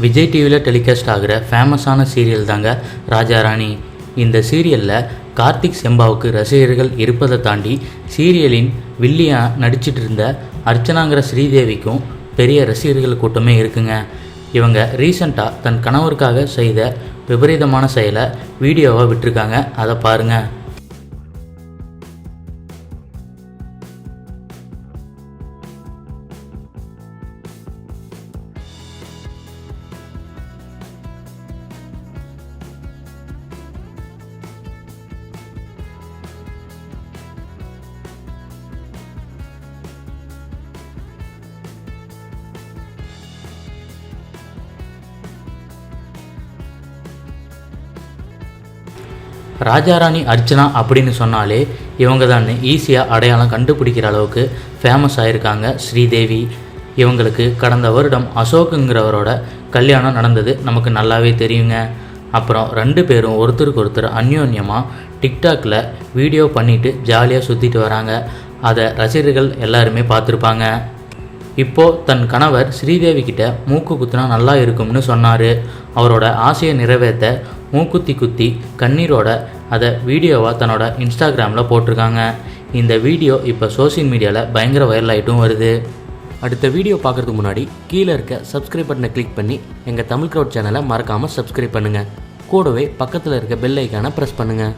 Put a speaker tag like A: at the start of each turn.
A: விஜய் டிவியில் டெலிகாஸ்ட் ஆகிற ஃபேமஸான சீரியல் தாங்க ராஜா ராணி. இந்த சீரியலில் கார்த்திக் செம்பாவுக்கு ரசிகர்கள் இருப்பதை தாண்டி சீரியலின் வில்லியாக நடிச்சிட்டு இருந்த அர்ச்சனாங்கிற ஸ்ரீதேவிக்கும் பெரிய ரசிகர்கள் கூட்டமே இருக்குங்க. இவங்க ரீசண்டாக தன் கணவருக்காக செய்த விபரீதமான செயலை வீடியோவாக விட்டுருக்காங்க. அதை பாருங்கள். ராஜாராணி அர்ச்சனா அப்படின்னு சொன்னாலே இவங்க தான் ஈஸியாக அடையாளம் கண்டுபிடிக்கிற அளவுக்கு ஃபேமஸ் ஆகிருக்காங்க ஸ்ரீதேவி. இவங்களுக்கு கடந்த வருடம் அசோக்குங்கிறவரோட கல்யாணம் நடந்தது நமக்கு நல்லாவே தெரியுங்க. அப்புறம் 2 பேரும் ஒருத்தருக்கு ஒருத்தர் அந்யோன்யமாக டிக்டாக்ல வீடியோ பண்ணிவிட்டு ஜாலியாக சுற்றிட்டு வராங்க. அதை ரசிகர்கள் எல்லாருமே பார்த்துருப்பாங்க. இப்போது தன் கணவர் ஸ்ரீதேவி கிட்ட மூக்கு குத்தினா நல்லா இருக்கும்னு சொன்னார். அவரோட ஆசையை நிறைவேற்ற மூக்குத்தி குத்தி கண்ணீரோட அதை வீடியோவாக தன்னோட இன்ஸ்டாகிராமில் போட்டிருக்காங்க. இந்த வீடியோ இப்போ சோஷியல் மீடியாவில் பயங்கர வைரல் ஆகிட்டும் வருது.
B: அடுத்த வீடியோ பார்க்குறதுக்கு முன்னாடி கீழே இருக்க சப்ஸ்கிரைப் பட்டனை கிளிக் பண்ணி எங்கள் தமிழ் க்ரௌட் சேனலை மறக்காமல் சப்ஸ்கிரைப் பண்ணுங்கள். கூடவே பக்கத்தில் இருக்க பெல் ஐக்கானை ப்ரெஸ் பண்ணுங்கள்.